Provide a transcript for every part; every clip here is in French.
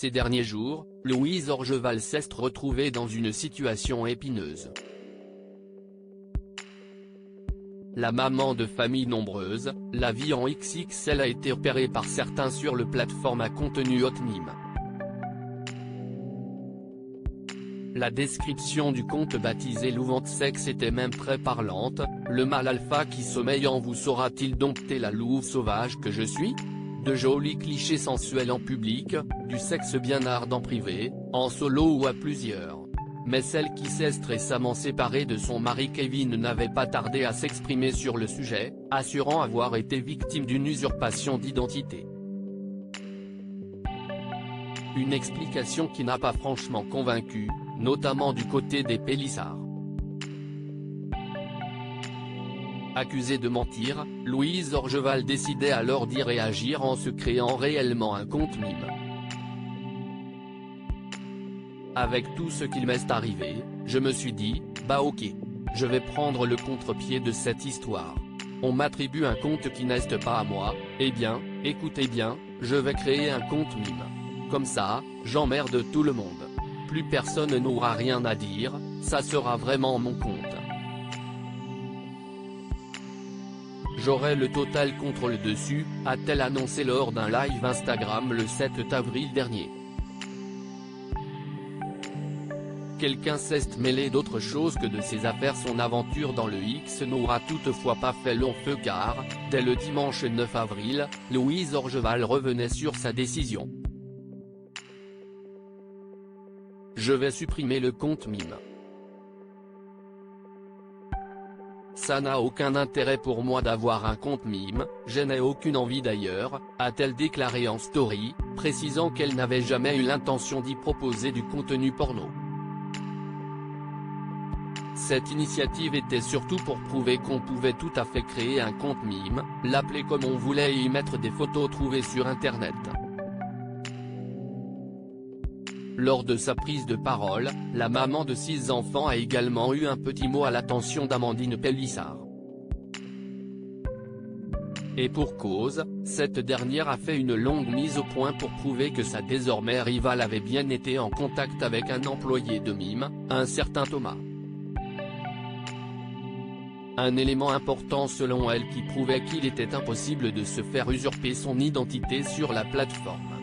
Ces derniers jours, Louise Orgeval s'est retrouvée dans une situation épineuse. La maman de famille nombreuse, la vie en XXL a été repérée par certains sur le plateforme à contenu haute mime. La description du compte baptisé Louvante Sexe était même très parlante. Le mâle alpha qui sommeille en vous saura-t-il dompter la louve sauvage que je suis ? De jolis clichés sensuels en public, du sexe bien ardent en privé, en solo ou à plusieurs. Mais celle qui s'est récemment séparée de son mari Kevin n'avait pas tardé à s'exprimer sur le sujet, assurant avoir été victime d'une usurpation d'identité. Une explication qui n'a pas franchement convaincu, notamment du côté des Pélissard. Accusée de mentir, Louise Orgeval décidait alors d'y réagir en se créant réellement un compte mime. Avec tout ce qu'il m'est arrivé, je me suis dit, bah ok. Je vais prendre le contre-pied de cette histoire. On m'attribue un compte qui n'est pas à moi, eh bien, écoutez bien, je vais créer un compte mime. Comme ça, j'emmerde tout le monde. Plus personne n'aura rien à dire, ça sera vraiment mon compte. J'aurai le total contrôle dessus, a-t-elle annoncé lors d'un live Instagram le 7 avril dernier. Quelqu'un s'est mêlé d'autre chose que de ses affaires. Son aventure dans le X n'aura toutefois pas fait long feu car, dès le dimanche 9 avril, Louise Orgeval revenait sur sa décision. Je vais supprimer le compte mime. Ça n'a aucun intérêt pour moi d'avoir un compte mime, je n'ai aucune envie d'ailleurs, a-t-elle déclaré en story, précisant qu'elle n'avait jamais eu l'intention d'y proposer du contenu porno. Cette initiative était surtout pour prouver qu'on pouvait tout à fait créer un compte mime, l'appeler comme on voulait et y mettre des photos trouvées sur internet. Lors de sa prise de parole, la maman de 6 enfants a également eu un petit mot à l'attention d'Amandine Pélissard. Et pour cause, cette dernière a fait une longue mise au point pour prouver que sa désormais rivale avait bien été en contact avec un employé de mime, un certain Thomas. Un élément important selon elle qui prouvait qu'il était impossible de se faire usurper son identité sur la plateforme.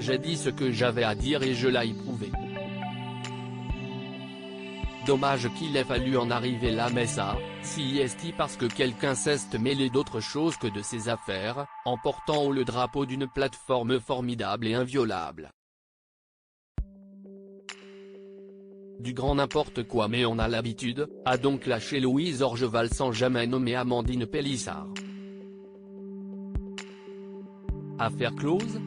J'ai dit ce que j'avais à dire et je l'ai prouvé. Dommage qu'il ait fallu en arriver là, mais ça, si est parce que quelqu'un s'est mêlé d'autre chose que de ses affaires, en portant haut le drapeau d'une plateforme formidable et inviolable. Du grand n'importe quoi, mais on a l'habitude, a donc lâché Louise Orgeval sans jamais nommer Amandine Pélissard. Affaire close ?